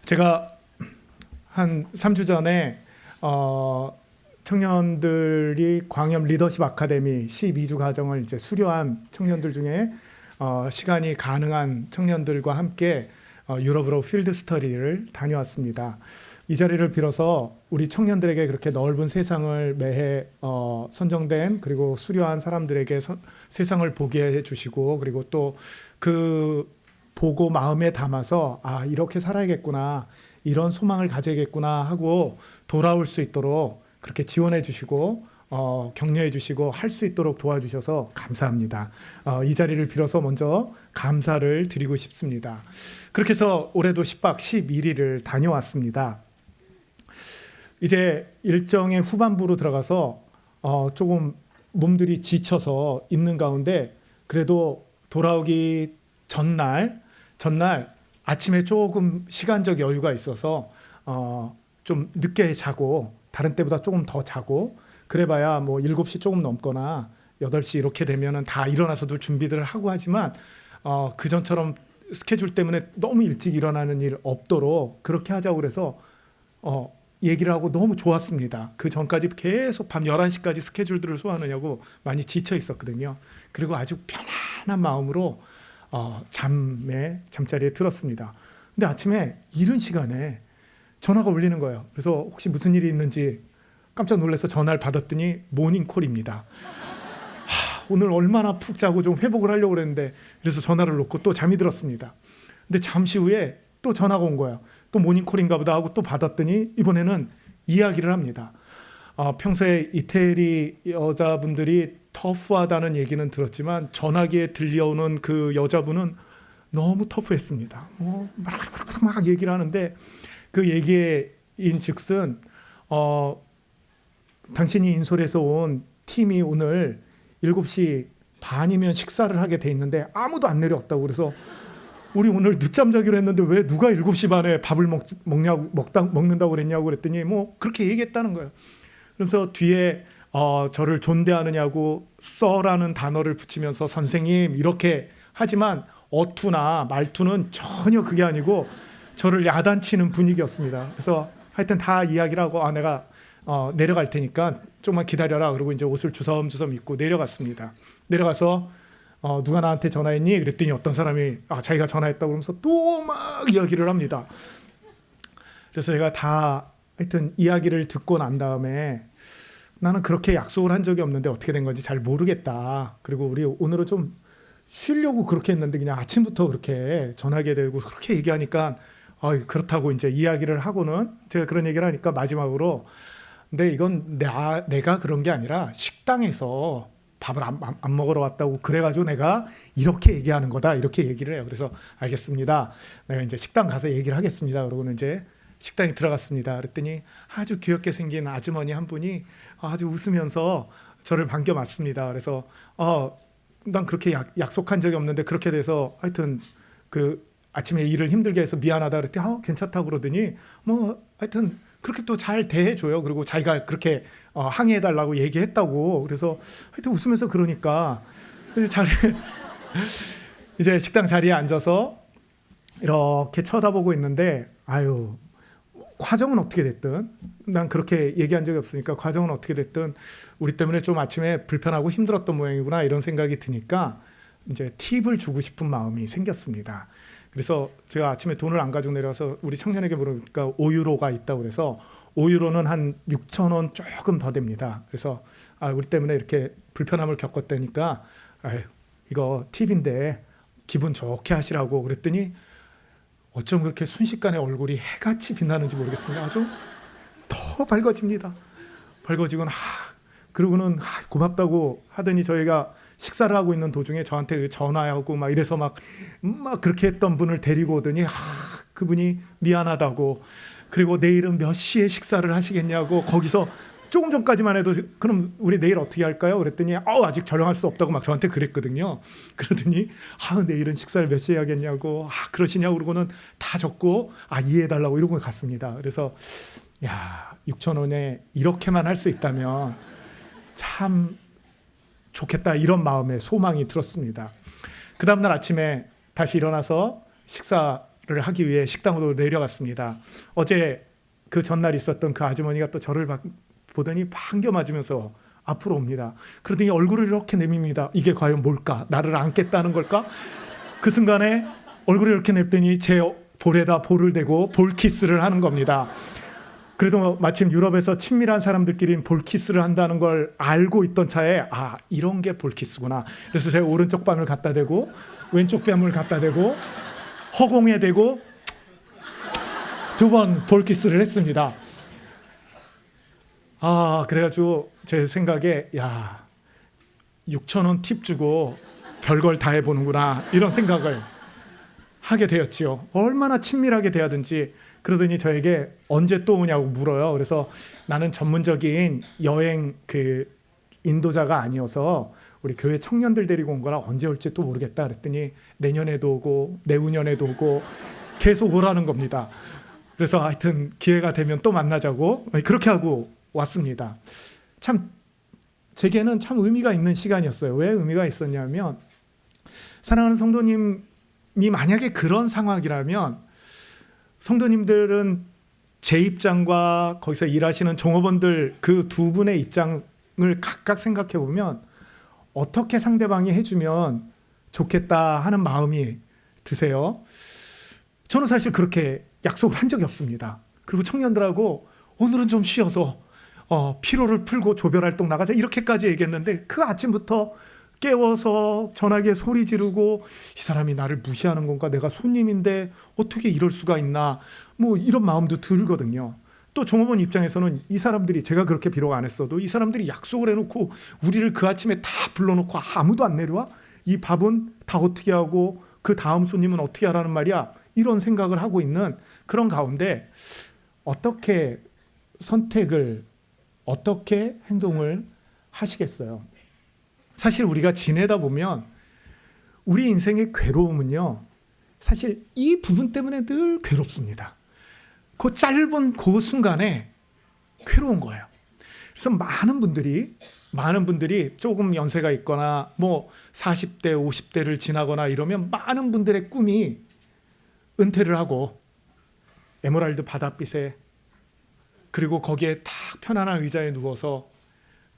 제가 한 3주 전에 청년들이 광염 리더십 아카데미 12주 과정을 이제 수료한 청년들 중에 시간이 가능한 청년들과 함께 유럽으로 필드 스터디를 다녀왔습니다. 이 자리를 빌어서 우리 청년들에게 그렇게 넓은 세상을 매해 선정된 그리고 수료한 사람들에게 세상을 보게 해주시고, 그리고 또 그 보고 마음에 담아서 이렇게 살아야겠구나, 이런 소망을 가져야겠구나 하고 돌아올 수 있도록 그렇게 지원해 주시고 격려해 주시고 할 수 있도록 도와주셔서 감사합니다. 이 자리를 빌어서 먼저 감사를 드리고 싶습니다. 그렇게 해서 올해도 10박 11일을 다녀왔습니다. 이제 일정의 후반부로 들어가서 조금 몸들이 지쳐서 있는 가운데, 그래도 돌아오기 전날 아침에 조금 시간적 여유가 있어서 좀 늦게 자고, 다른 때보다 조금 더 자고, 그래봐야 뭐 7시 조금 넘거나 8시 이렇게 되면은 다 일어나서도 준비들을 하고 하지만 그전처럼 스케줄 때문에 너무 일찍 일어나는 일 없도록 그렇게 하자고 그래서 얘기를 하고 너무 좋았습니다. 그 전까지 계속 밤 11시까지 스케줄들을 소화하느냐고 많이 지쳐 있었거든요. 그리고 아주 편안한 마음으로 잠자리에 들었습니다. 근데 아침에 이른 시간에 전화가 울리는 거예요. 그래서 혹시 무슨 일이 있는지 깜짝 놀라서 전화를 받았더니 모닝콜입니다. 오늘 얼마나 푹 자고 좀 회복을 하려고 그랬는데, 그래서 전화를 놓고 또 잠이 들었습니다. 근데 잠시 후에 또 전화가 온 거예요. 또 모닝콜인가 보다 하고 또 받았더니 이번에는 이야기를 합니다. 평소에 이태리 여자분들이 터프하다는 얘기는 들었지만 전화기에 들려오는 그 여자분은 너무 터프했습니다. 막 얘기를 하는데, 그 얘기인 즉슨 당신이 인솔에서 온 팀이 오늘 7시 반이면 식사를 하게 돼 있는데 아무도 안 내려왔다고. 그래서 우리 오늘 늦잠 자기로 했는데 왜 누가 7시 반에 밥을 먹는다고 그랬냐고 그랬더니 뭐 그렇게 얘기했다는 거예요. 그래서 뒤에 저를 존대하느냐고 써라는 단어를 붙이면서 선생님 이렇게 하지만 어투나 말투는 전혀 그게 아니고 저를 야단치는 분위기였습니다. 그래서 하여튼 다 이야기를 하고 내가 내려갈 테니까 조금만 기다려라, 그리고 이제 옷을 주섬주섬 입고 내려갔습니다. 내려가서 누가 나한테 전화했니? 그랬더니 어떤 사람이 자기가 전화했다고 그러면서 또 막 이야기를 합니다. 그래서 제가 다 하여튼 이야기를 듣고 난 다음에 나는 그렇게 약속을 한 적이 없는데 어떻게 된 건지 잘 모르겠다. 그리고 우리 오늘은 좀 쉬려고 그렇게 했는데 그냥 아침부터 그렇게 전화하게 되고 그렇게 얘기하니까 그렇다고 이제 이야기를 하고는 제가 그런 얘기를 하니까 마지막으로, 근데 이건 내가 그런 게 아니라 식당에서 밥을 안 먹으러 왔다고 그래가지고 내가 이렇게 얘기하는 거다, 이렇게 얘기를 해요. 그래서 알겠습니다, 내가 이제 식당 가서 얘기를 하겠습니다. 그러고는 이제 식당에 들어갔습니다. 그랬더니 아주 귀엽게 생긴 아주머니 한 분이 아주 웃으면서 저를 반겨맞습니다. 그래서 난 그렇게 약속한 적이 없는데 그렇게 돼서 하여튼 그 아침에 일을 힘들게 해서 미안하다 그랬더니 괜찮다고 그러더니 뭐 하여튼 그렇게 또 잘 대해줘요. 그리고 자기가 그렇게 항의해달라고 얘기했다고. 그래서 하여튼 웃으면서 그러니까 이제 식당 자리에 앉아서 이렇게 쳐다보고 있는데 과정은 어떻게 됐든 난 그렇게 얘기한 적이 없으니까 과정은 어떻게 됐든 우리 때문에 좀 아침에 불편하고 힘들었던 모양이구나, 이런 생각이 드니까 이제 팁을 주고 싶은 마음이 생겼습니다. 그래서 제가 아침에 돈을 안 가지고 내려와서 우리 청년에게 물으니까 5유로가 있다고 그래서 5유로는 한 6,000원 조금 더 됩니다. 그래서 우리 때문에 이렇게 불편함을 겪었다니까 이거 팁인데 기분 좋게 하시라고 그랬더니 어쩜 그렇게 순식간에 얼굴이 해같이 빛나는지 모르겠습니다. 아주 더 밝아집니다. 밝아지고는 그러고는 고맙다고 하더니 저희가 식사를 하고 있는 도중에 저한테 전화하고 막 이래서 막 그렇게 했던 분을 데리고 오더니 그분이 미안하다고, 그리고 내일은 몇 시에 식사를 하시겠냐고, 거기서 조금 전까지만 해도 그럼 우리 내일 어떻게 할까요? 그랬더니 아직 결정할 수 없다고 막 저한테 그랬거든요. 그러더니 내일은 식사를 몇 시에 하겠냐고 그러시냐고 그러고는 다 적고 이해해달라고 이러고 갔습니다. 그래서 6,000원에 이렇게만 할 수 있다면 참 좋겠다, 이런 마음에 소망이 들었습니다. 그 다음날 아침에 다시 일어나서 식사 하기 위해 식당으로 내려갔습니다. 어제 그 전날 있었던 그 아주머니가 또 저를 보더니 반겨 맞으면서 앞으로 옵니다. 그러더니 얼굴을 이렇게 내밉니다. 이게 과연 뭘까? 나를 안겠다는 걸까? 그 순간에 얼굴을 이렇게 냅더니 제 볼에다 볼을 대고 볼키스를 하는 겁니다. 그래도 마침 유럽에서 친밀한 사람들끼리 볼키스를 한다는 걸 알고 있던 차에 이런 게 볼키스구나. 그래서 제가 오른쪽 뺨을 갖다 대고 왼쪽 뺨을 갖다 대고 허공에 대고 2번 볼키스를 했습니다. 그래가지고 제 생각에 6,000원 팁 주고 별걸 다 해보는구나 이런 생각을 하게 되었지요. 얼마나 친밀하게 대하든지. 그러더니 저에게 언제 또 오냐고 물어요. 그래서 나는 전문적인 여행 인도자가 아니어서 우리 교회 청년들 데리고 온 거라 언제 올지 또 모르겠다 그랬더니 내년에도 오고 내후년에도 오고 계속 오라는 겁니다. 그래서 하여튼 기회가 되면 또 만나자고 그렇게 하고 왔습니다. 참 제게는 참 의미가 있는 시간이었어요. 왜 의미가 있었냐면 사랑하는 성도님이 만약에 그런 상황이라면 성도님들은 제 입장과 거기서 일하시는 종업원들 그 두 분의 입장을 각각 생각해 보면 어떻게 상대방이 해주면 좋겠다 하는 마음이 드세요. 저는 사실 그렇게 약속을 한 적이 없습니다. 그리고 청년들하고 오늘은 좀 쉬어서 피로를 풀고 조별활동 나가자 이렇게까지 얘기했는데 그 아침부터 깨워서 전화기에 소리 지르고 이 사람이 나를 무시하는 건가? 내가 손님인데 어떻게 이럴 수가 있나? 뭐 이런 마음도 들거든요. 또 종업원 입장에서는 이 사람들이 제가 그렇게 비록 안 했어도 이 사람들이 약속을 해놓고 우리를 그 아침에 다 불러놓고 아무도 안 내려와? 이 밥은 다 어떻게 하고 그 다음 손님은 어떻게 하라는 말이야? 이런 생각을 하고 있는 그런 가운데 어떻게 선택을 어떻게 행동을 하시겠어요? 사실 우리가 지내다 보면 우리 인생의 괴로움은요 사실 이 부분 때문에 늘 괴롭습니다. 그 짧은 그 순간에 괴로운 거예요. 그래서 많은 분들이 조금 연세가 있거나 뭐 40대 50대를 지나거나 이러면 많은 분들의 꿈이 은퇴를 하고 에메랄드 바닷빛에 그리고 거기에 딱 편안한 의자에 누워서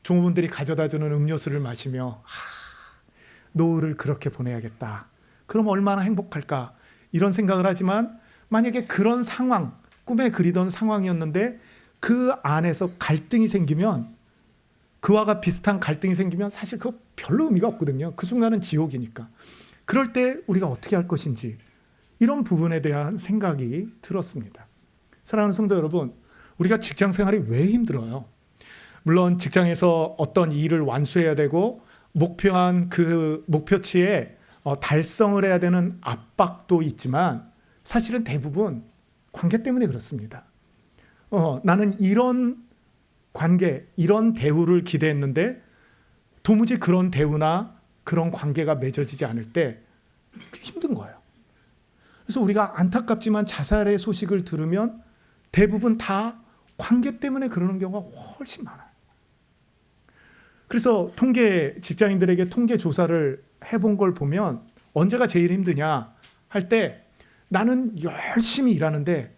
종업원들이 가져다주는 음료수를 마시며 노을을 그렇게 보내야겠다. 그럼 얼마나 행복할까? 이런 생각을 하지만 만약에 그런 상황, 꿈에 그리던 상황이었는데 그 안에서 갈등이 생기면 그와 비슷한 갈등이 생기면 사실 그거 별로 의미가 없거든요. 그 순간은 지옥이니까. 그럴 때 우리가 어떻게 할 것인지 이런 부분에 대한 생각이 들었습니다. 사랑하는 성도 여러분, 우리가 직장 생활이 왜 힘들어요? 물론 직장에서 어떤 일을 완수해야 되고 목표한 그 목표치에 달성을 해야 되는 압박도 있지만 사실은 대부분 관계 때문에 그렇습니다. 나는 이런 관계, 이런 대우를 기대했는데 도무지 그런 대우나 그런 관계가 맺어지지 않을 때 힘든 거예요. 그래서 우리가 안타깝지만 자살의 소식을 들으면 대부분 다 관계 때문에 그러는 경우가 훨씬 많아요. 그래서 직장인들에게 통계 조사를 해본 걸 보면 언제가 제일 힘드냐 할 때 나는 열심히 일하는데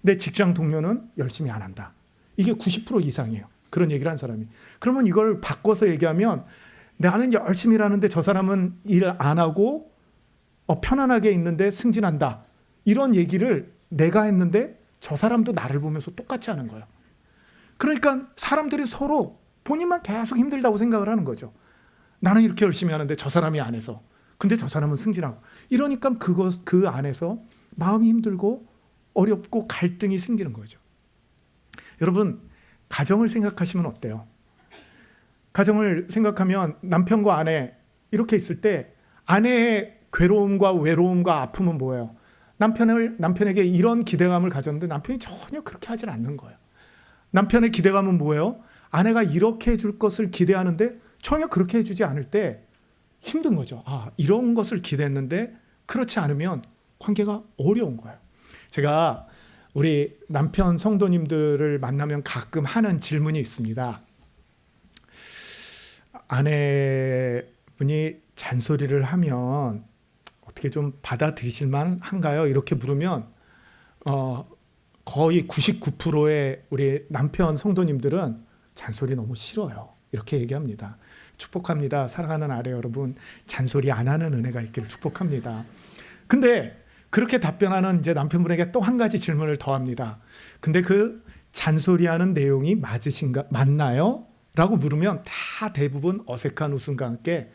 내 직장 동료는 열심히 안 한다. 이게 90% 이상이에요. 그런 얘기를 한 사람이. 그러면 이걸 바꿔서 얘기하면 나는 열심히 일하는데 저 사람은 일 안 하고 편안하게 있는데 승진한다. 이런 얘기를 내가 했는데 저 사람도 나를 보면서 똑같이 하는 거예요. 그러니까 사람들이 서로 본인만 계속 힘들다고 생각을 하는 거죠. 나는 이렇게 열심히 하는데 저 사람이 안 해서. 근데 저 사람은 승진하고. 이러니까 그 안에서 마음이 힘들고 어렵고 갈등이 생기는 거죠. 여러분, 가정을 생각하시면 어때요? 가정을 생각하면 남편과 아내 이렇게 있을 때 아내의 괴로움과 외로움과 아픔은 뭐예요? 남편에게 이런 기대감을 가졌는데 남편이 전혀 그렇게 하질 않는 거예요. 남편의 기대감은 뭐예요? 아내가 이렇게 해줄 것을 기대하는데 전혀 그렇게 해주지 않을 때 힘든 거죠. 이런 것을 기대했는데 그렇지 않으면 관계가 어려운 거예요. 제가 우리 남편 성도님들을 만나면 가끔 하는 질문이 있습니다. 아내분이 잔소리를 하면 어떻게 좀 받아들이실만 한가요? 이렇게 물으면 거의 99%의 우리 남편 성도님들은 잔소리 너무 싫어요. 이렇게 얘기합니다. 축복합니다. 사랑하는 아내 여러분, 잔소리 안 하는 은혜가 있기를 축복합니다. 근데 그렇게 답변하는 이제 남편분에게 또 한 가지 질문을 더 합니다. 근데 그 잔소리하는 내용이 맞나요? 라고 물으면 다 대부분 어색한 웃음과 함께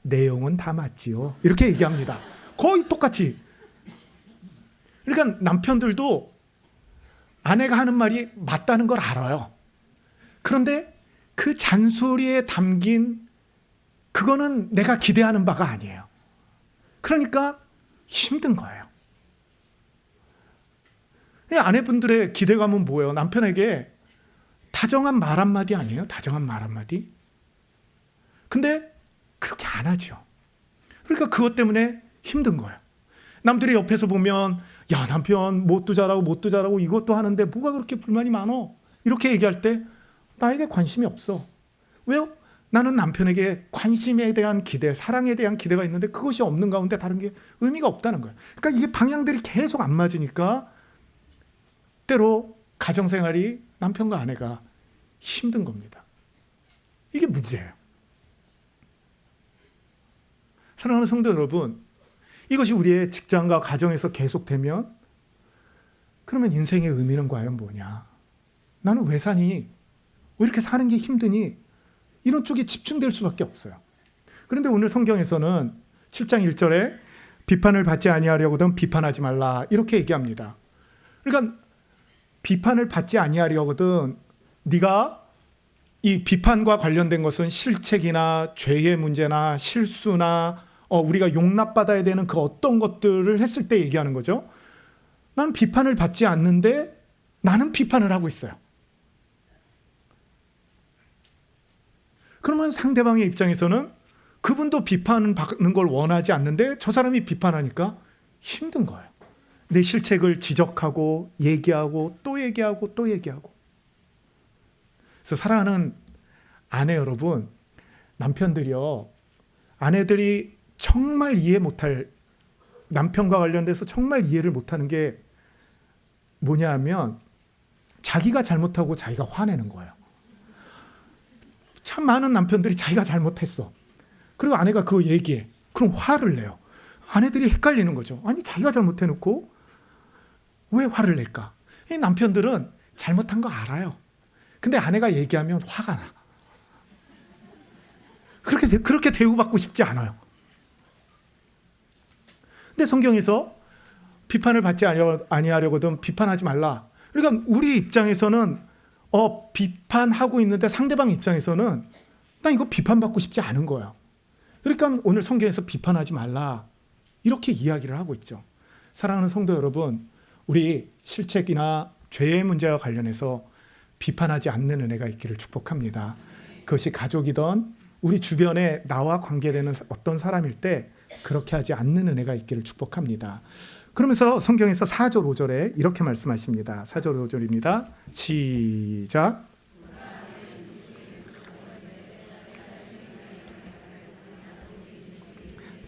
내용은 다 맞지요. 이렇게 얘기합니다. 거의 똑같이. 그러니까 남편들도 아내가 하는 말이 맞다는 걸 알아요. 그런데 그 잔소리에 담긴 그거는 내가 기대하는 바가 아니에요. 그러니까 힘든 거예요. 아내분들의 기대감은 뭐예요? 남편에게 다정한 말 한마디 아니에요? 다정한 말 한마디? 근데 그렇게 안 하죠. 그러니까 그것 때문에 힘든 거예요. 남들이 옆에서 보면 야, 남편 뭣도 잘하고 이것도 하는데 뭐가 그렇게 불만이 많어? 이렇게 얘기할 때 나에게 관심이 없어. 왜요? 나는 남편에게 관심에 대한 기대, 사랑에 대한 기대가 있는데 그것이 없는 가운데 다른 게 의미가 없다는 거예요. 그러니까 이게 방향들이 계속 안 맞으니까 때로 가정생활이 남편과 아내가 힘든 겁니다. 이게 문제예요. 사랑하는 성도 여러분, 이것이 우리의 직장과 가정에서 계속되면 그러면 인생의 의미는 과연 뭐냐? 나는 왜 사니? 왜 이렇게 사는 게 힘드니? 이런 쪽에 집중될 수밖에 없어요. 그런데 오늘 성경에서는 7장 1절에 비판을 받지 아니하려거든 비판하지 말라 이렇게 얘기합니다. 그러니까 비판을 받지 아니하려거든 네가 이 비판과 관련된 것은 실책이나 죄의 문제나 실수나 우리가 용납받아야 되는 그 어떤 것들을 했을 때 얘기하는 거죠. 나는 비판을 받지 않는데 나는 비판을 하고 있어요. 그러면 상대방의 입장에서는 그분도 비판받는 걸 원하지 않는데 저 사람이 비판하니까 힘든 거예요. 내 실책을 지적하고 얘기하고 또 얘기하고 또 얘기하고. 그래서 사랑하는 아내 여러분, 남편들이요, 아내들이 정말 이해 못할, 남편과 관련돼서 정말 이해를 못하는 게 뭐냐 하면 자기가 잘못하고 자기가 화내는 거예요. 참 많은 남편들이 자기가 잘못했어. 그리고 아내가 그거 얘기해. 그럼 화를 내요. 아내들이 헷갈리는 거죠. 아니 자기가 잘못해놓고 왜 화를 낼까? 이 남편들은 잘못한 거 알아요. 근데 아내가 얘기하면 화가 나. 그렇게 대우받고 싶지 않아요. 근데 성경에서 비판을 받지 아니하려거든 비판하지 말라. 그러니까 우리 입장에서는 비판하고 있는데 상대방 입장에서는 나 이거 비판받고 싶지 않은 거야. 그러니까 오늘 성경에서 비판하지 말라 이렇게 이야기를 하고 있죠. 사랑하는 성도 여러분, 우리 실책이나 죄의 문제와 관련해서 비판하지 않는 은혜가 있기를 축복합니다. 그것이 가족이든 우리 주변에 나와 관계되는 어떤 사람일 때 그렇게 하지 않는 은혜가 있기를 축복합니다. 그러면서 성경에서 4절 5절에 이렇게 말씀하십니다. 4절 5절입니다. 시작.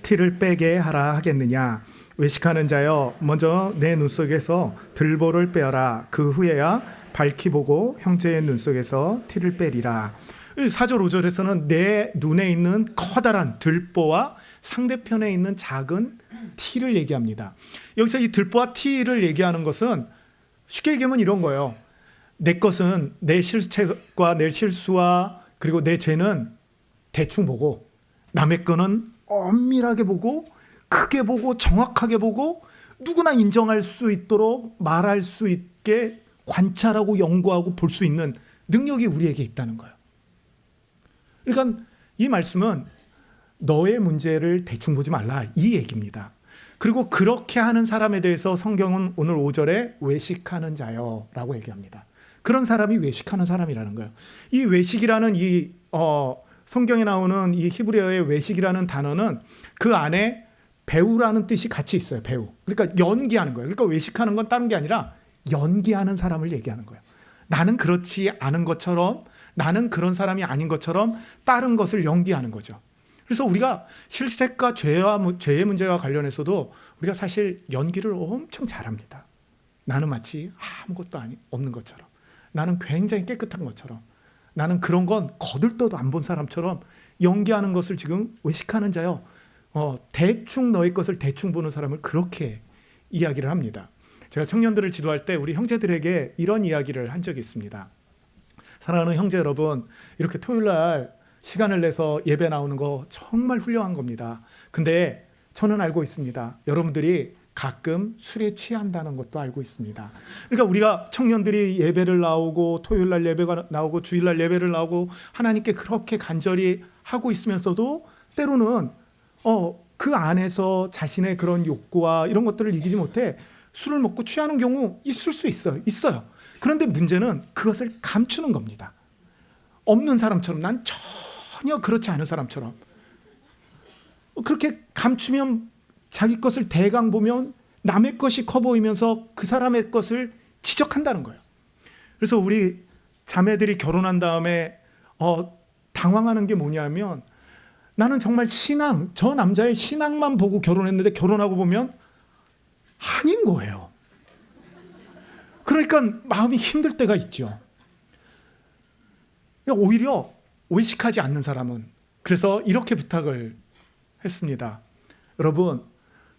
티를 빼게 하라 하겠느냐? 외식하는 자여, 먼저 내 눈 속에서 들보를 빼어라. 그 후에야 밝히 보고 형제의 눈 속에서 티를 빼리라. 4절 5절에서는 내 눈에 있는 커다란 들보와 상대편에 있는 작은 티를 얘기합니다. 여기서 이 들보와 티를 얘기하는 것은 쉽게 얘기하면 이런 거예요. 내 것은 내 실책과 내 실수와 그리고 내 죄는 대충 보고 남의 거는 엄밀하게 보고 크게 보고 정확하게 보고 누구나 인정할 수 있도록 말할 수 있게 관찰하고 연구하고 볼 수 있는 능력이 우리에게 있다는 거예요. 그러니까 이 말씀은 너의 문제를 대충 보지 말라 이 얘기입니다. 그리고 그렇게 하는 사람에 대해서 성경은 오늘 5절에 외식하는 자여 라고 얘기합니다. 그런 사람이 외식하는 사람이라는 거예요. 이 외식이라는 이 성경에 나오는 이 히브리어의 외식이라는 단어는 그 안에 배우라는 뜻이 같이 있어요. 배우. 그러니까 연기하는 거예요. 그러니까 외식하는 건 다른 게 아니라 연기하는 사람을 얘기하는 거예요. 나는 그렇지 않은 것처럼, 나는 그런 사람이 아닌 것처럼 다른 것을 연기하는 거죠. 그래서 우리가 실책과 죄의 문제와 관련해서도 우리가 사실 연기를 엄청 잘합니다. 나는 마치 아무것도 없는 것처럼, 나는 굉장히 깨끗한 것처럼, 나는 그런 건 거들떠도 안 본 사람처럼 연기하는 것을 지금 의식하는 자요. 대충 너의 것을 대충 보는 사람을 그렇게 이야기를 합니다. 제가 청년들을 지도할 때 우리 형제들에게 이런 이야기를 한 적이 있습니다. 사랑하는 형제 여러분, 이렇게 토요일 날 시간을 내서 예배 나오는 거 정말 훌륭한 겁니다. 근데 저는 알고 있습니다. 여러분들이 가끔 술에 취한다는 것도 알고 있습니다. 그러니까 우리가 청년들이 예배를 나오고 토요일 날 예배가 나오고 주일 날 예배를 나오고 하나님께 그렇게 간절히 하고 있으면서도 때로는 그 안에서 자신의 그런 욕구와 이런 것들을 이기지 못해 술을 먹고 취하는 경우 있을 수 있어요. 그런데 문제는 그것을 감추는 겁니다. 없는 사람처럼, 난 전혀 그렇지 않은 사람처럼 그렇게 감추면 자기 것을 대강 보면 남의 것이 커 보이면서 그 사람의 것을 지적한다는 거예요. 그래서 우리 자매들이 결혼한 다음에 당황하는 게 뭐냐면, 나는 정말 저 남자의 신앙만 보고 결혼했는데 결혼하고 보면 아닌 거예요. 그러니까 마음이 힘들 때가 있죠. 오히려 의식하지 않는 사람은, 그래서 이렇게 부탁을 했습니다. 여러분,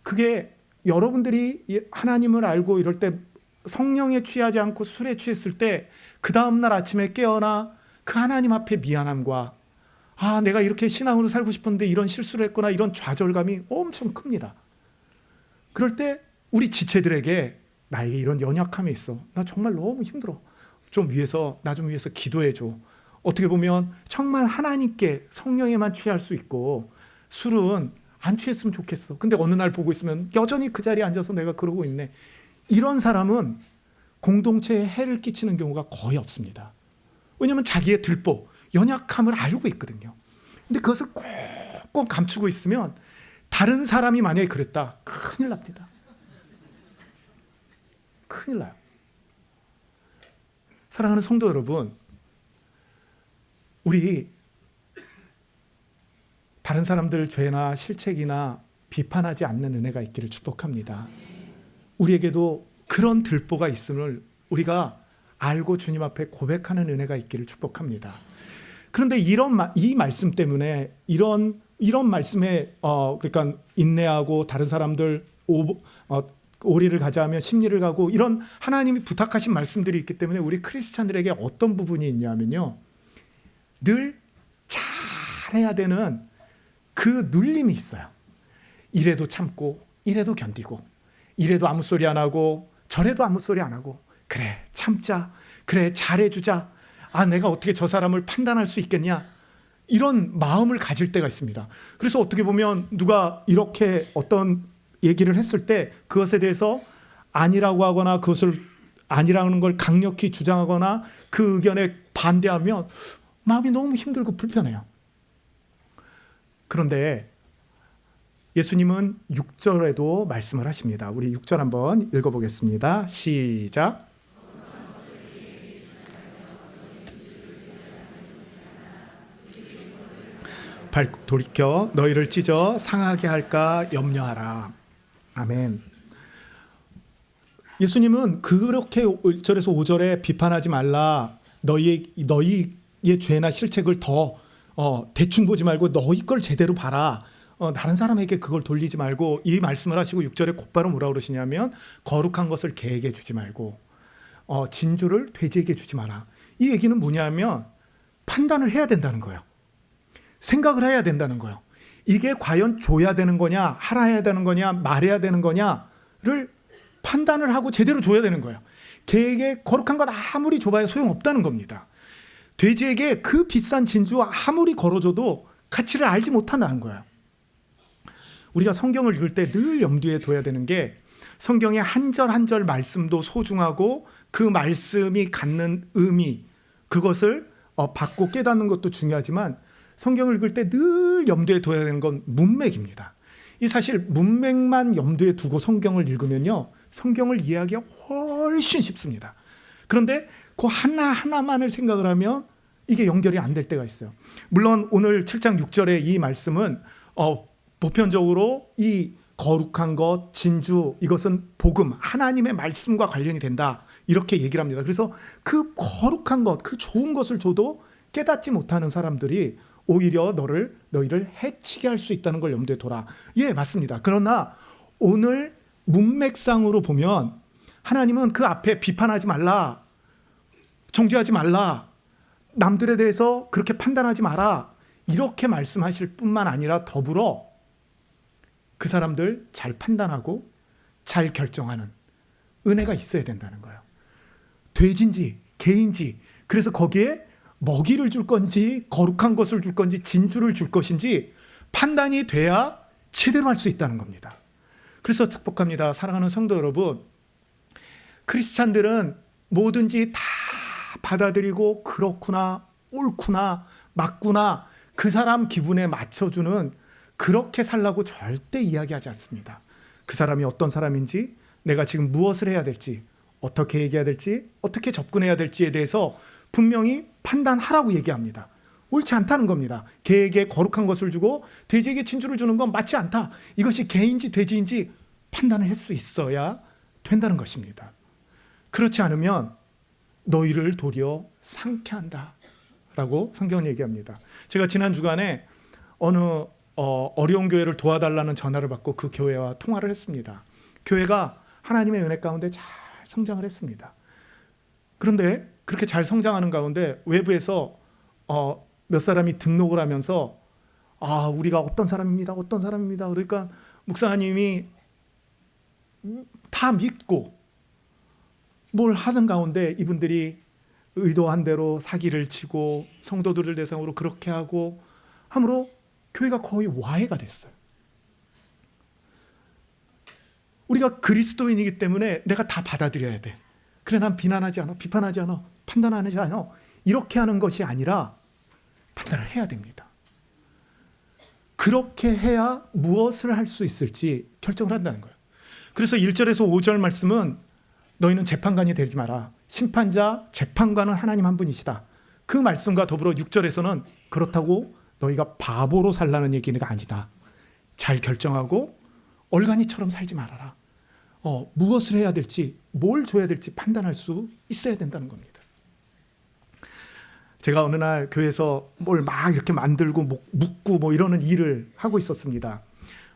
그게 여러분들이 하나님을 알고 이럴 때 성령에 취하지 않고 술에 취했을 때 그 다음날 아침에 깨어나 그 하나님 앞에 미안함과 내가 이렇게 신앙으로 살고 싶었는데 이런 실수를 했구나, 이런 좌절감이 엄청 큽니다. 그럴 때 우리 지체들에게 나에게 이런 연약함이 있어, 나 정말 너무 힘들어, 나 좀 위해서 기도해줘. 어떻게 보면 정말 하나님께 성령에만 취할 수 있고 술은 안 취했으면 좋겠어. 근데 어느 날 보고 있으면 여전히 그 자리에 앉아서 내가 그러고 있네. 이런 사람은 공동체에 해를 끼치는 경우가 거의 없습니다. 왜냐하면 자기의 들보, 연약함을 알고 있거든요. 근데 그것을 꼭 감추고 있으면 다른 사람이 만약에 그랬다, 큰일 납니다. 큰일 나요. 사랑하는 성도 여러분, 우리 다른 사람들 죄나 실책이나 비판하지 않는 은혜가 있기를 축복합니다. 우리에게도 그런 들보가 있음을 우리가 알고 주님 앞에 고백하는 은혜가 있기를 축복합니다. 그런데 이 말씀 때문에 이런 말씀에 그러니까 인내하고 다른 사람들 오리를 가자 하면 심리를 가고, 이런 하나님이 부탁하신 말씀들이 있기 때문에 우리 크리스찬들에게 어떤 부분이 있냐면요, 늘 잘해야 되는 그 눌림이 있어요. 이래도 참고 이래도 견디고, 이래도 아무 소리 안 하고 저래도 아무 소리 안 하고, 그래 참자, 그래 잘해주자, 내가 어떻게 저 사람을 판단할 수 있겠냐, 이런 마음을 가질 때가 있습니다. 그래서 어떻게 보면 누가 이렇게 어떤 얘기를 했을 때 그것에 대해서 아니라고 하거나 그것을 아니라는 걸 강력히 주장하거나 그 의견에 반대하면 마음이 너무 힘들고 불편해요. 그런데 예수님은 6절에도 말씀을 하십니다. 우리 6절 한번 읽어보겠습니다. 시작. 돌이켜 너희를 찢어 상하게 할까 염려하라. 아멘. 예수님은 그렇게 1절에서 5절에 비판하지 말라, 너희의 죄나 실책을 더 대충 보지 말고 너희 걸 제대로 봐라, 다른 사람에게 그걸 돌리지 말고, 이 말씀을 하시고 6절에 곧바로 뭐라고 그러시냐면, 거룩한 것을 개에게 주지 말고 진주를 돼지에게 주지 마라. 이 얘기는 뭐냐면 판단을 해야 된다는 거예요. 생각을 해야 된다는 거예요. 이게 과연 줘야 되는 거냐, 하라야 되는 거냐, 말해야 되는 거냐를 판단을 하고 제대로 줘야 되는 거예요. 개에게 거룩한 건 아무리 줘봐야 소용없다는 겁니다. 돼지에게 그 비싼 진주 아무리 걸어줘도 가치를 알지 못한다는 거예요. 우리가 성경을 읽을 때 늘 염두에 둬야 되는 게, 성경의 한 절 한 절 말씀도 소중하고 그 말씀이 갖는 의미, 그것을 받고 깨닫는 것도 중요하지만, 성경을 읽을 때 늘 염두에 둬야 되는 건 문맥입니다. 이 사실 문맥만 염두에 두고 성경을 읽으면요, 성경을 이해하기가 훨씬 쉽습니다. 그런데 그 하나하나만을 생각을 하면 이게 연결이 안 될 때가 있어요. 물론 오늘 7장 6절의 이 말씀은 보편적으로 이 거룩한 것, 진주, 이것은 복음, 하나님의 말씀과 관련이 된다, 이렇게 얘기를 합니다. 그래서 그 거룩한 것, 그 좋은 것을 줘도 깨닫지 못하는 사람들이 오히려 너희를 해치게 할 수 있다는 걸 염두에 둬라. 예, 맞습니다. 그러나 오늘 문맥상으로 보면 하나님은 그 앞에 비판하지 말라, 정죄하지 말라, 남들에 대해서 그렇게 판단하지 마라, 이렇게 말씀하실 뿐만 아니라 더불어 그 사람들 잘 판단하고 잘 결정하는 은혜가 있어야 된다는 거예요. 돼지인지 개인지, 그래서 거기에 먹이를 줄 건지 거룩한 것을 줄 건지 진주를 줄 것인지 판단이 돼야 제대로 할 수 있다는 겁니다. 그래서 축복합니다. 사랑하는 성도 여러분, 크리스찬들은 뭐든지 다 받아들이고 그렇구나, 옳구나, 맞구나, 그 사람 기분에 맞춰주는, 그렇게 살라고 절대 이야기하지 않습니다. 그 사람이 어떤 사람인지, 내가 지금 무엇을 해야 될지, 어떻게 얘기해야 될지, 어떻게 접근해야 될지에 대해서 분명히 판단하라고 얘기합니다. 옳지 않다는 겁니다. 개에게 거룩한 것을 주고 돼지에게 진주를 주는 건 맞지 않다. 이것이 개인지 돼지인지 판단을 할 수 있어야 된다는 것입니다. 그렇지 않으면 너희를 도리어 상쾌한다 라고 성경은 얘기합니다. 제가 지난 주간에 어느 어려운 교회를 도와달라는 전화를 받고 그 교회와 통화를 했습니다. 교회가 하나님의 은혜 가운데 잘 성장을 했습니다. 그런데 그렇게 잘 성장하는 가운데 외부에서 몇 사람이 등록을 하면서 우리가 어떤 사람입니다. 그러니까 목사님이 다 믿고 뭘 하는 가운데 이분들이 의도한 대로 사기를 치고 성도들을 대상으로 그렇게 하고 함으로 교회가 거의 와해가 됐어요. 우리가 그리스도인이기 때문에 내가 다 받아들여야 돼. 그래, 난 비난하지 않아, 비판하지 않아, 판단하지 않아, 이렇게 하는 것이 아니라 판단을 해야 됩니다. 그렇게 해야 무엇을 할 수 있을지 결정을 한다는 거예요. 그래서 1절에서 5절 말씀은 너희는 재판관이 되지 마라. 심판자, 재판관은 하나님 한 분이시다. 그 말씀과 더불어 6절에서는 그렇다고 너희가 바보로 살라는 얘기가 아니다. 잘 결정하고 얼간이처럼 살지 말아라. 무엇을 해야 될지, 뭘 줘야 될지 판단할 수 있어야 된다는 겁니다. 제가 어느 날 교회에서 뭘 막 이렇게 만들고 묶고 뭐 이러는 일을 하고 있었습니다.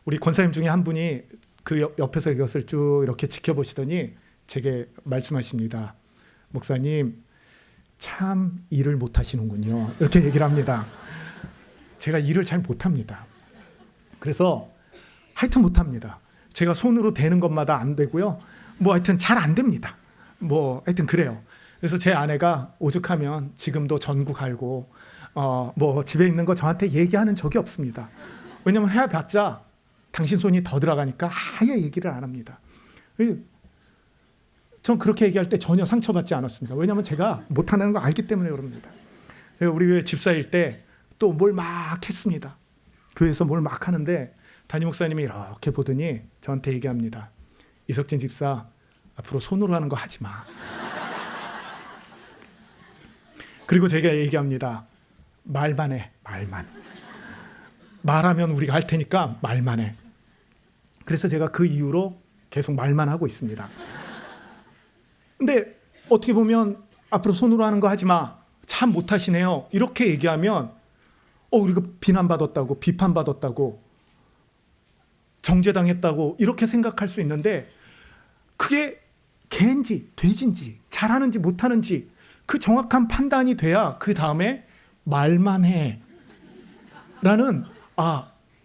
우리 권사님 중에 한 분이 그 옆에서 이것을 쭉 이렇게 지켜보시더니 제게 말씀하십니다. 목사님, 참 일을 못하시는군요. 이렇게 얘기를 합니다. 제가 일을 잘 못합니다. 그래서 하여튼 못합니다. 제가 손으로 대는 것마다 안 되고요. 뭐 하여튼 잘 안 됩니다. 뭐 하여튼 그래요. 그래서 제 아내가 오죽하면 지금도 전국 알고 뭐 집에 있는 거 저한테 얘기하는 적이 없습니다. 왜냐면 해봤자 당신 손이 더 들어가니까 아예 얘기를 안 합니다. 전 그렇게 얘기할 때 전혀 상처받지 않았습니다. 왜냐하면 제가 못하는 거 알기 때문에 그럽니다. 제가 우리 교회 집사일 때 또 뭘 막 했습니다. 교회에서 뭘 막 하는데 담임 목사님이 이렇게 보더니 저한테 얘기합니다. 이석진 집사, 앞으로 손으로 하는 거 하지 마. 그리고 제가 얘기합니다. 말만 해, 말만. 말하면 우리가 할 테니까 말만 해. 그래서 제가 그 이후로 계속 말만 하고 있습니다. 근데 어떻게 보면 앞으로 손으로 하는 거 하지 마, 참 못하시네요, 이렇게 얘기하면 우리가 비난받았다고, 비판받았다고, 정죄당했다고 이렇게 생각할 수 있는데, 그게 개인지 돼지인지 잘하는지 못하는지 그 정확한 판단이 돼야 그 다음에 말만 해 라는,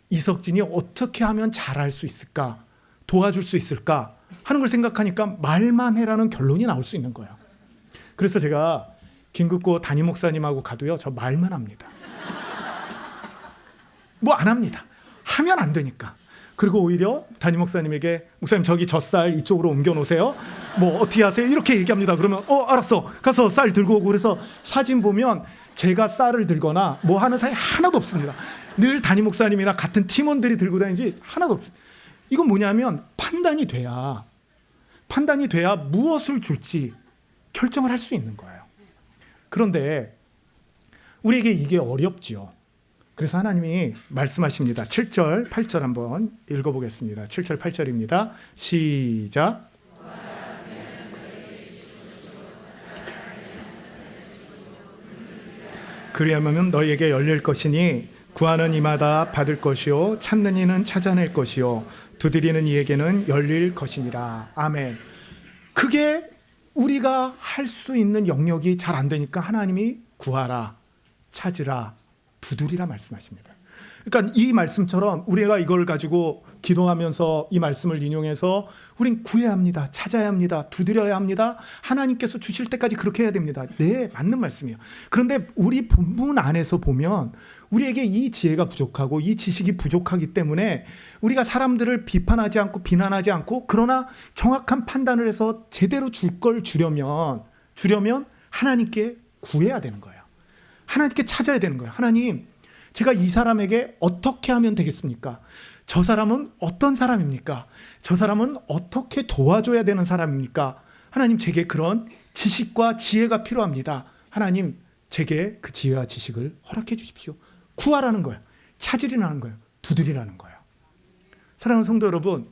이석진이 어떻게 하면 잘할 수 있을까, 도와줄 수 있을까 하는 걸 생각하니까 말만 해라는 결론이 나올 수 있는 거예요. 그래서 제가 김국고 담임 목사님하고 가도요, 저 말만 합니다. 뭐 안 합니다. 하면 안 되니까. 그리고 오히려 담임 목사님에게, 목사님 저기 저 쌀 이쪽으로 옮겨 놓으세요, 뭐 어떻게 하세요, 이렇게 얘기합니다. 그러면 알았어, 가서 쌀 들고 오고. 그래서 사진 보면 제가 쌀을 들거나 뭐 하는 사이 하나도 없습니다. 늘 담임 목사님이나 같은 팀원들이 들고 다니지 하나도 없어요. 이건 뭐냐면 판단이 돼야 무엇을 줄지 결정을 할 수 있는 거예요. 그런데 우리에게 이게 어렵지요. 그래서 하나님이 말씀하십니다. 7절, 8절 한번 읽어보겠습니다. 7절, 8절입니다. 시작. 그리하면 너희에게 열릴 것이니 구하는 이마다 받을 것이요 찾는 이는 찾아낼 것이요 두드리는 이에게는 열릴 것이니라. 아멘. 그게 우리가 할 수 있는 영역이 잘 안 되니까 하나님이 구하라, 찾으라, 두드리라 말씀하십니다. 그러니까 이 말씀처럼 우리가 이걸 가지고 기도하면서 이 말씀을 인용해서 우린 구해야 합니다. 찾아야 합니다. 두드려야 합니다. 하나님께서 주실 때까지 그렇게 해야 됩니다. 네, 맞는 말씀이에요. 그런데 우리 본문 안에서 보면 우리에게 이 지혜가 부족하고 이 지식이 부족하기 때문에 우리가 사람들을 비판하지 않고 비난하지 않고 그러나 정확한 판단을 해서 제대로 줄 걸 주려면 하나님께 구해야 되는 거예요. 하나님께 찾아야 되는 거예요. 하나님, 제가 이 사람에게 어떻게 하면 되겠습니까? 저 사람은 어떤 사람입니까? 저 사람은 어떻게 도와줘야 되는 사람입니까? 하나님, 제게 그런 지식과 지혜가 필요합니다. 하나님, 제게 그 지혜와 지식을 허락해 주십시오. 구하라는 거예요. 찾으리라는 거예요. 두드리라는 거예요. 사랑하는 성도 여러분,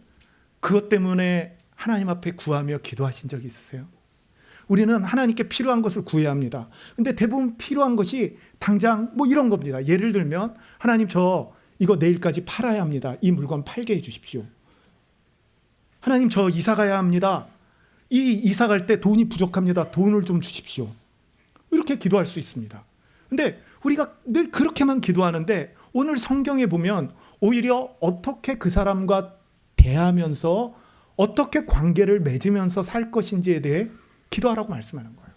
그것 때문에 하나님 앞에 구하며 기도하신 적이 있으세요? 우리는 하나님께 필요한 것을 구해야 합니다. 근데 대부분 필요한 것이 당장 뭐 이런 겁니다. 예를 들면 하나님, 저 이거 내일까지 팔아야 합니다. 이 물건 팔게 해 주십시오. 하나님, 저 이사 가야 합니다. 이 이사 갈 때 돈이 부족합니다. 돈을 좀 주십시오. 이렇게 기도할 수 있습니다. 근데 우리가 늘 그렇게만 기도하는데 오늘 성경에 보면 오히려 어떻게 그 사람과 대하면서 어떻게 관계를 맺으면서 살 것인지에 대해 기도하라고 말씀하는 거예요.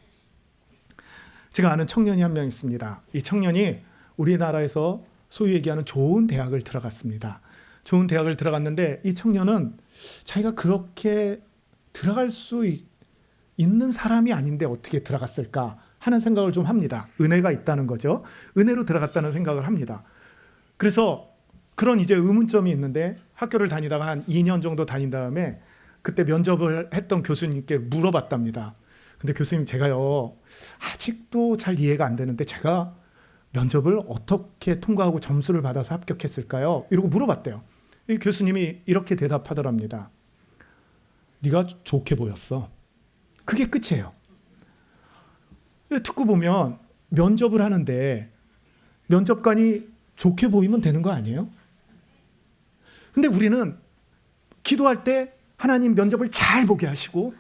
제가 아는 청년이 한 명 있습니다. 이 청년이 우리나라에서 소위 얘기하는 좋은 대학을 들어갔습니다. 좋은 대학을 들어갔는데 이 청년은 자기가 그렇게 들어갈 수 있는 사람이 아닌데 어떻게 들어갔을까 하는 생각을 좀 합니다. 은혜가 있다는 거죠. 은혜로 들어갔다는 생각을 합니다. 그래서 그런 이제 의문점이 있는데 학교를 다니다가 한 2년 정도 다닌 다음에 그때 면접을 했던 교수님께 물어봤답니다. 근데 교수님, 제가요 아직도 잘 이해가 안 되는데 제가 면접을 어떻게 통과하고 점수를 받아서 합격했을까요? 이러고 물어봤대요. 이 교수님이 이렇게 대답하더랍니다. 네가 좋게 보였어. 그게 끝이에요. 듣고 보면 면접을 하는데 면접관이 좋게 보이면 되는 거 아니에요? 근데 우리는 기도할 때 하나님 면접을 잘 보게 하시고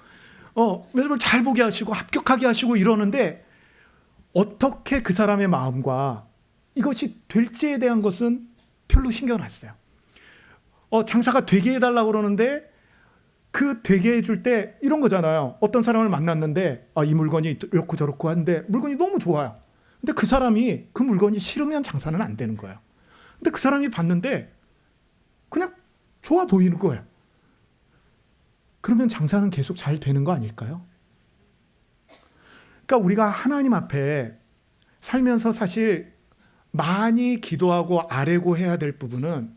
면접을 잘 보게 하시고 합격하게 하시고 이러는데 어떻게 그 사람의 마음과 이것이 될지에 대한 것은 별로 신경을 안 써요. 장사가 되게 해달라고 그러는데 그 되게 해줄 때 이런 거잖아요. 어떤 사람을 만났는데 이 물건이 이렇고 저렇고 한데 물건이 너무 좋아요. 근데 그 사람이 그 물건이 싫으면 장사는 안 되는 거예요. 근데 그 사람이 봤는데 그냥 좋아 보이는 거예요. 그러면 장사는 계속 잘 되는 거 아닐까요? 그러니까 우리가 하나님 앞에 살면서 사실 많이 기도하고 아뢰고 해야 될 부분은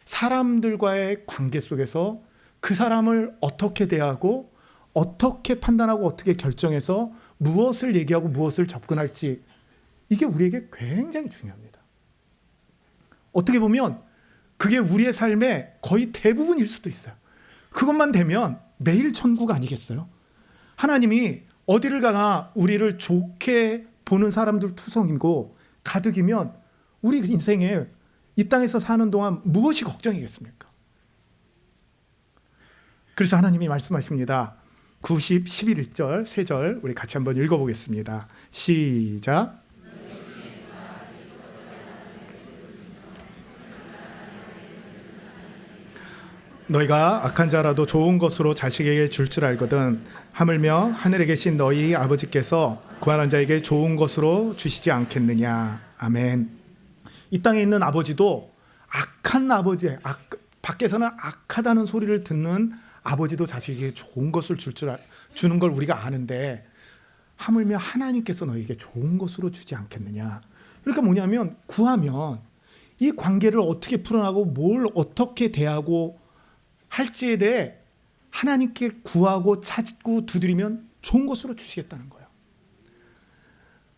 사람들과의 관계 속에서 그 사람을 어떻게 대하고 어떻게 판단하고 어떻게 결정해서 무엇을 얘기하고 무엇을 접근할지, 이게 우리에게 굉장히 중요합니다. 어떻게 보면 그게 우리의 삶의 거의 대부분일 수도 있어요. 그것만 되면 매일 천국 아니겠어요? 하나님이 어디를 가나 우리를 좋게 보는 사람들 투성이고 가득이면 우리 인생에 이 땅에서 사는 동안 무엇이 걱정이겠습니까? 그래서 하나님이 말씀하십니다. 90, 11절, 3절 우리 같이 한번 읽어보겠습니다. 시작. 너희가 악한 자라도 좋은 것으로 자식에게 줄 줄 알거든 하물며 하늘에 계신 너희 아버지께서 구하는 자에게 좋은 것으로 주시지 않겠느냐. 아멘. 이 땅에 있는 아버지도 악한 아버지, 밖에서는 악하다는 소리를 듣는 아버지도 자식에게 좋은 것을 주는 걸 우리가 아는데 하물며 하나님께서 너희에게 좋은 것으로 주지 않겠느냐. 그러니까 뭐냐면 구하면 이 관계를 어떻게 풀어나가고 뭘 어떻게 대하고 할지에 대해 하나님께 구하고 찾고 두드리면 좋은 것으로 주시겠다는 거예요.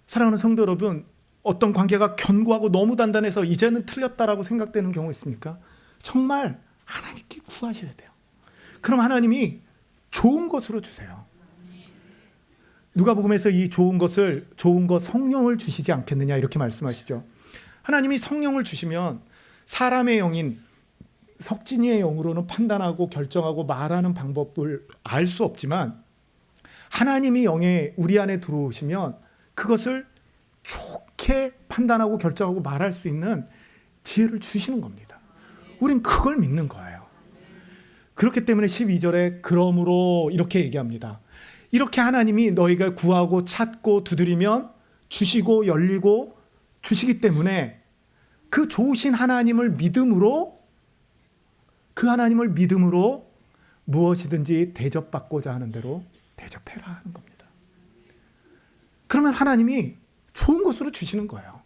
사랑하는 성도 여러분, 어떤 관계가 견고하고 너무 단단해서 이제는 틀렸다라고 생각되는 경우 있습니까? 정말 하나님께 구하셔야 돼요. 그럼 하나님이 좋은 것으로 주세요. 누가복음에서 이 좋은 것 성령을 주시지 않겠느냐 이렇게 말씀하시죠. 하나님이 성령을 주시면 사람의 영인 석진이의 영으로는 판단하고 결정하고 말하는 방법을 알 수 없지만 하나님이 영에 우리 안에 들어오시면 그것을 좋게 판단하고 결정하고 말할 수 있는 지혜를 주시는 겁니다. 우린 그걸 믿는 거예요. 그렇기 때문에 12절에 그러므로 이렇게 얘기합니다. 이렇게 하나님이 너희가 구하고 찾고 두드리면 주시고 열리고 주시기 때문에 그 좋으신 하나님을 믿음으로 무엇이든지 대접받고자 하는 대로 대접해라 하는 겁니다. 그러면 하나님이 좋은 것으로 주시는 거예요.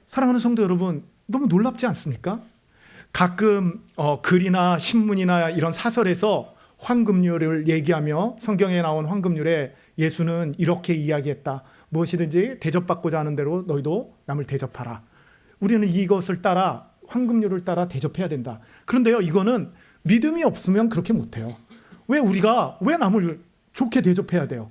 사랑하는 성도 여러분, 너무 놀랍지 않습니까? 가끔 글이나 신문이나 이런 사설에서 황금률을 얘기하며 성경에 나온 황금률에 예수는 이렇게 이야기했다. 무엇이든지 대접받고자 하는 대로 너희도 남을 대접하라. 우리는 이것을 따라 황금률을 따라 대접해야 된다. 그런데요, 이거는 믿음이 없으면 그렇게 못해요. 왜 남을 좋게 대접해야 돼요?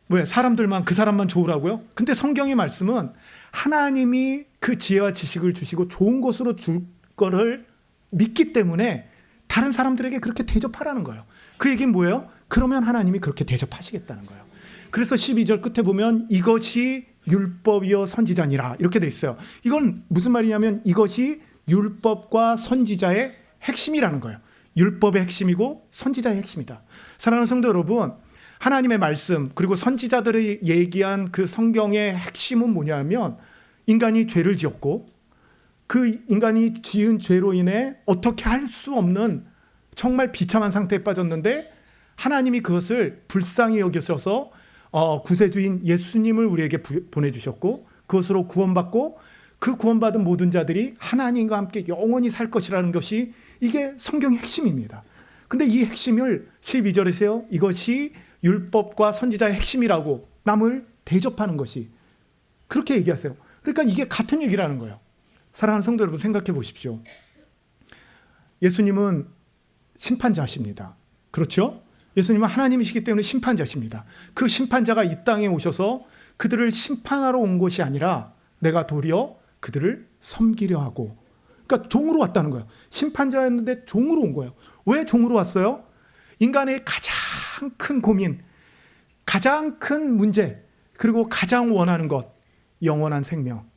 왜 사람들만 그 사람만 좋으라고요? 근데 성경의 말씀은 하나님이 그 지혜와 지식을 주시고 좋은 것으로 줄 거를 믿기 때문에 다른 사람들에게 그렇게 대접하라는 거예요. 그 얘기는 뭐예요? 그러면 하나님이 그렇게 대접하시겠다는 거예요. 그래서 12절 끝에 보면 이것이 율법이요 선지자니라 이렇게 돼 있어요. 이건 무슨 말이냐면 이것이 율법과 선지자의 핵심이라는 거예요. 율법의 핵심이고 선지자의 핵심이다. 사랑하는 성도 여러분, 하나님의 말씀 그리고 선지자들이 얘기한 그 성경의 핵심은 뭐냐면 인간이 죄를 지었고 그 인간이 지은 죄로 인해 어떻게 할 수 없는 정말 비참한 상태에 빠졌는데 하나님이 그것을 불쌍히 여기셔서 구세주인 예수님을 우리에게 보내주셨고 그것으로 구원받고 그 구원받은 모든 자들이 하나님과 함께 영원히 살 것이라는 것이 이게 성경의 핵심입니다. 근데 이 핵심을 12절에서요. 이것이 율법과 선지자의 핵심이라고 남을 대접하는 것이 그렇게 얘기하세요. 그러니까 이게 같은 얘기라는 거예요. 사랑하는 성도 여러분 생각해 보십시오. 예수님은 심판자십니다. 그렇죠? 예수님은 하나님이시기 때문에 심판자십니다. 그 심판자가 이 땅에 오셔서 그들을 심판하러 온 것이 아니라 내가 도리어 그들을 섬기려 하고 그러니까 종으로 왔다는 거예요. 심판자였는데 종으로 온 거예요. 왜 종으로 왔어요? 인간의 가장 큰 고민, 가장 큰 문제, 그리고 가장 원하는 것, 영원한 생명,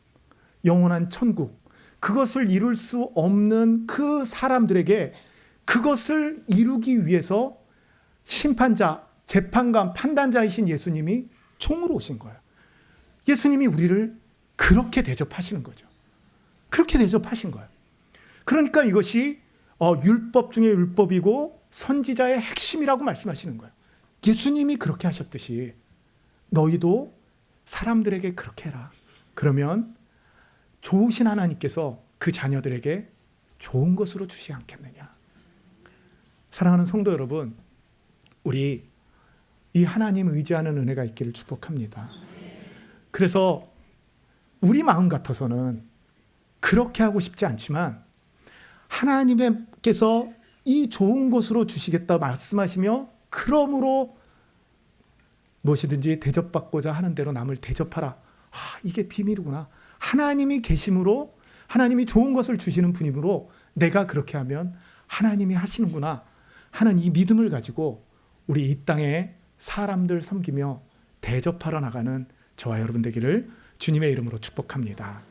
영원한 천국, 그것을 이룰 수 없는 그 사람들에게 그것을 이루기 위해서 심판자, 재판관, 판단자이신 예수님이 종으로 오신 거예요. 예수님이 우리를 그렇게 대접하시는 거죠. 그렇게 대접하신 거예요. 그러니까 이것이 율법 중에 율법이고 선지자의 핵심이라고 말씀하시는 거예요. 예수님이 그렇게 하셨듯이 너희도 사람들에게 그렇게 해라. 그러면 좋으신 하나님께서 그 자녀들에게 좋은 것으로 주시지 않겠느냐. 사랑하는 성도 여러분, 우리 이 하나님 의지하는 은혜가 있기를 축복합니다. 그래서 우리 마음 같아서는 그렇게 하고 싶지 않지만 하나님께서 이 좋은 것으로 주시겠다 말씀하시며 그러므로 무엇이든지 대접받고자 하는 대로 남을 대접하라. 이게 비밀이구나. 하나님이 계심으로 하나님이 좋은 것을 주시는 분이므로 내가 그렇게 하면 하나님이 하시는구나 하는 이 믿음을 가지고 우리 이 땅에 사람들 섬기며 대접하러 나가는 저와 여러분 되기를 주님의 이름으로 축복합니다.